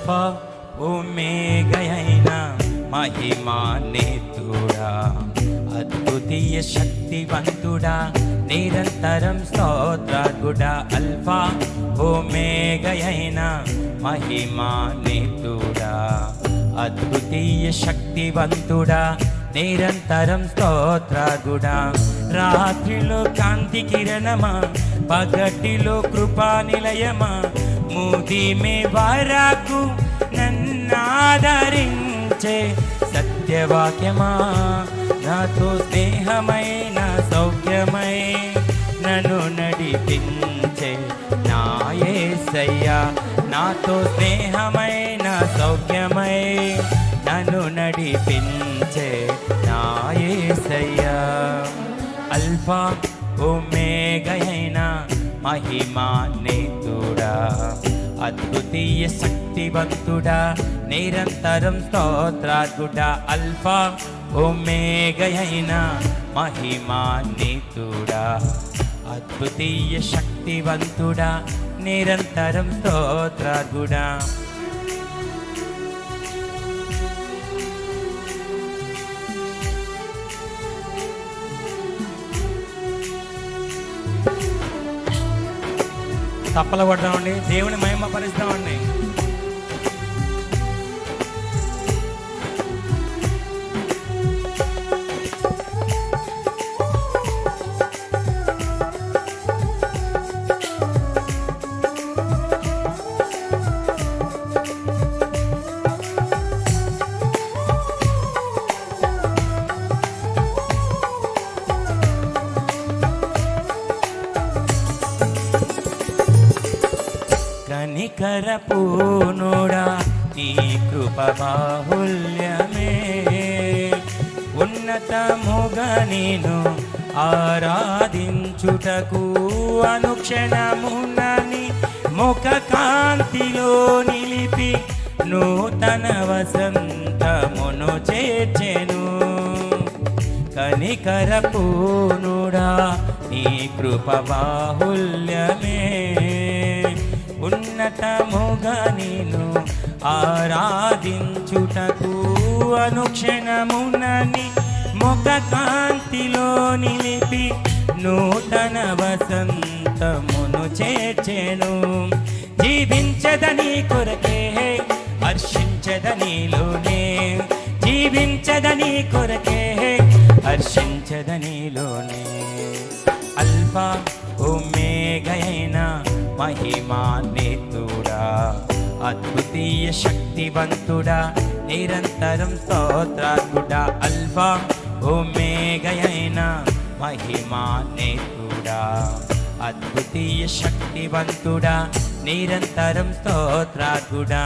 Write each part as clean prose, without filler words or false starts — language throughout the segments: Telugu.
అల్ఫా ఒమేగయైన మహిమాన్వితుడా, అద్భుతీయ శక్తివంతుడా, నిరంతరం స్తోత్రార్హుడా. అల్ఫా ఒమేగయైన మహిమాన్వితుడా, అద్భుతీయ శక్తివంతుడా, నిరంతరం స్తోత్రార్హుడా. రాత్రిలో కాంతి కిరణమా, పగటిలో కృపా నిలయమా, ముదిమే వరకు నన్నాదరించే సత్యవాక్యమా, నాతో స్నేహమైన సౌఖ్యమై నన్ను నడిపించే నా యేసయ్యా. నాతో స్నేహమైన సౌఖ్యమై నన్ను నడిపించే నా యేసయ్యా. అల్ఫా ఒమేగయైన మహిమాన్వితుడా, అద్భుతీయ శక్తివంతుడా, నిరంతరం స్తోత్రార్హుడా. అల్ఫా ఒమేగయైన మహిమాన్వితుడా, అద్భుతీయ శక్తివంతుడా, నిరంతరం స్తోత్రార్హుడా. తప్పలు కొడదామండి, దేవుని మహిమ పరుస్తామండి. కనికరపూర్ణుడా, నీ కృప బాహుల్యమే, ఉన్నతముగా నేను ఆరాధించుటకు అనుక్షణమునని ముఖ కాంతిలో నిలిపి నూతన వసంతమును చేర్చెను. కనికరపూర్ణుడా, నీ కృప బాహుల్యమే, ఉన్నతముగా నేను ఆరాధించుటకు అనుక్షణమునని ముఖ కాంతిలో నిలిపి నూతన వసంతమును చేర్చెను. జీవించదని కొరకే హర్షించదనిలోనే, జీవించదని కొరకే హర్షించదనిలోనే. అల్ఫా ఒమేగయైన మహిమాన్వితుడా, అద్భుతీయ శక్తివంతుడా, నిరంతరం స్తోత్రార్హుడా. అల్ఫా ఒమేగయైన మహిమాన్వితుడా, అద్భుతీయ శక్తివంతుడా, నిరంతరం స్తోత్రార్హుడా.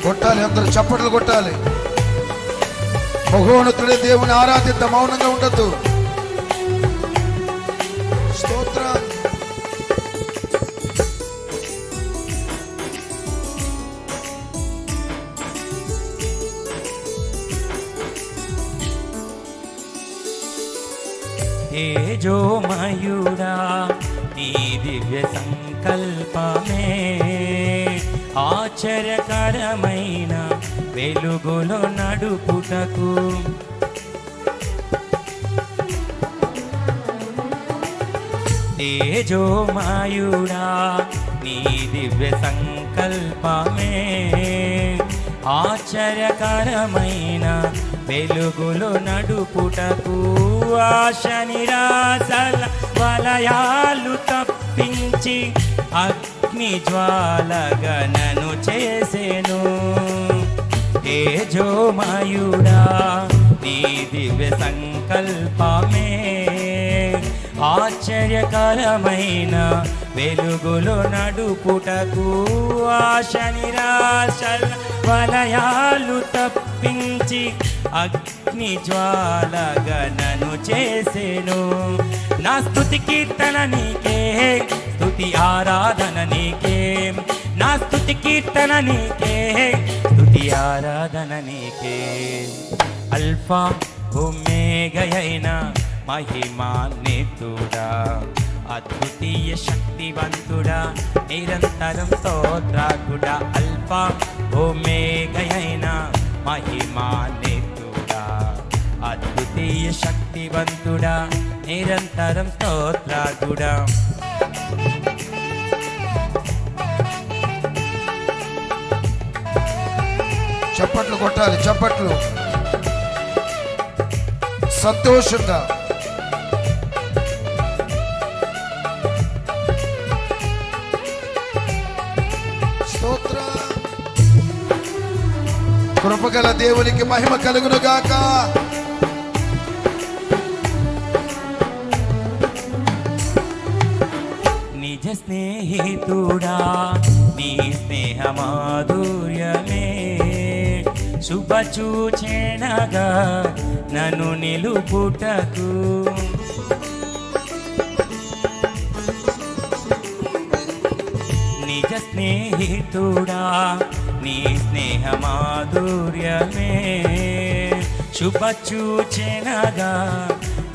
కొట్టాలి, అందరూ చప్పట్లు కొట్టాలి. మహోన్నతుడే దేవుని ఆరాధిద్ద, మౌనంగా ఉండద్దు. స్తోత్రం. తేజోమయుడా, నీ దివ్య సంకల్పమే ఆశ్చర్యకరమైన వెలుగులో నడుపుటకు. తేజోమయుడా, నీ దివ్య సంకల్పమే ఆశ్చర్యకరమైన వెలుగులో నడుపుటకు. ఆశ నిరాశల వలయాలు తప్పించి అగ్ని జ్వాలగా నన్ను చేసెను. తేజోమయుడా, నీ దివ్య సంకల్పమే ఆశ్చర్యకరమైన వెలుగులో నడుపుటకు ఆశ నిరాశల వలయాలు తప్పించి అగ్ని జ్వాలగా నన్ను చేసెను. నా స్తుతి కీర్తన నీకే, స్తుతి ఆరాధన నీకే, నా స్తుతి కీర్తన నీకే, స్తుతి ఆరాధన నీకే. అల్ఫా ఒమేగయైన మహిమాన్వితుడా, అద్వితీయ శక్తివంతుడా, నిరంతరం స్తోత్రాకుడా. అల్ఫా ఒమేగయైన మహిమాన్వితుడా, అద్వితీయ శక్తివంతుడా, నిరంతరం స్తోత్రాకుడా. చప్పట్లు కొట్టాలి, చప్పట్లు సంతోషంగా. స్తోత్ర. కృపగల దేవునికి మహిమ కలుగును గాక. నిజ స్నేహితుడా, నీ స్నేహ మాధుర్యమే శుభసూచనగా నన్ను నిలుపుటకు. నిజ స్నేహితుడా, నీ స్నేహ మాధుర్యమే శుభసూచనగా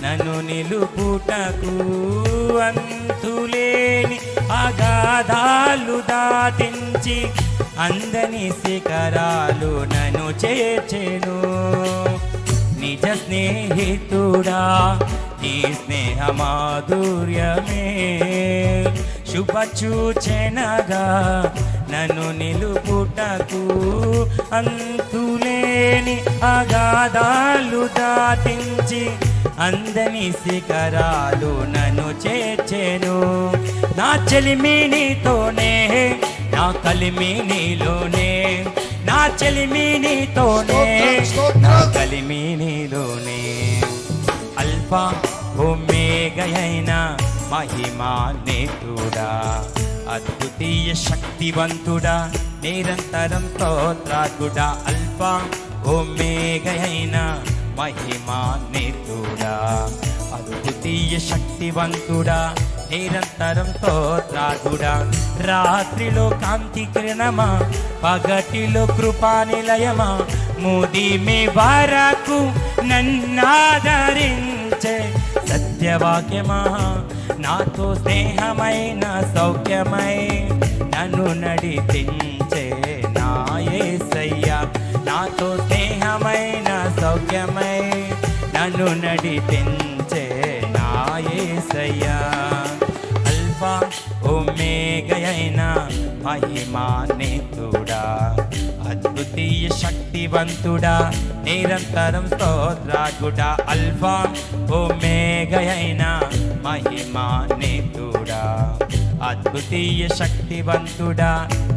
నన్ను నిలుపుటకు. అంతులేని అగాధాలు దాటించి అందని శిఖరాలు నన్ను చేర్చెను. నిజ స్నేహితుడా, నీ స్నేహ మాధుర్యమే శుభసూచనగా నన్ను నిలుపుటకు. అంతులేని అగాధాలు దాటించి అందని శిఖరాలు నన్ను చేర్చెను. నా చెలిమి నీతోనే, నా కలిమి నీలోనే, నా చెలిమి నీతోనే, నా కలిమి నీలోనే. అల్ఫా ఒమేగయైన మహిమాన్వితుడా, అద్వితీయ శక్తివంతుడా, నిరంతరం స్తోత్రాకుడా. అల్ఫా ఒమేగయైన మహిమాన్వితుడా, అద్వితీయ శక్తివంతుడా, నిరంతరం స్తోత్రాకుడా. రాత్రిలో కాంతి కిరణమా, పగటిలో కృపానిలయమా, ముదిమి వరకు నన్నాదరించే సత్యవాక్యమా, నాతో స్నేహమైన సౌఖ్యమై నన్ను నడిపించే నా యేసయ్యా. నాతో స్నేహమైన సౌఖ్యమై నన్ను నడిపించే నా యేసయ్యా. అల్ఫా ఒమేగయైన మహిమాన్వితుడా, అద్వితీయ శక్తివంతుడా, నిరంతరం స్తోత్రాకుడా. అల్ఫా ఒమేగయైన మహిమాన్వితుడా, అద్వితీయ శక్తివంతుడా,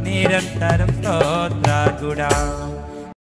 నిరంతరం స్తోత్రాకుడా.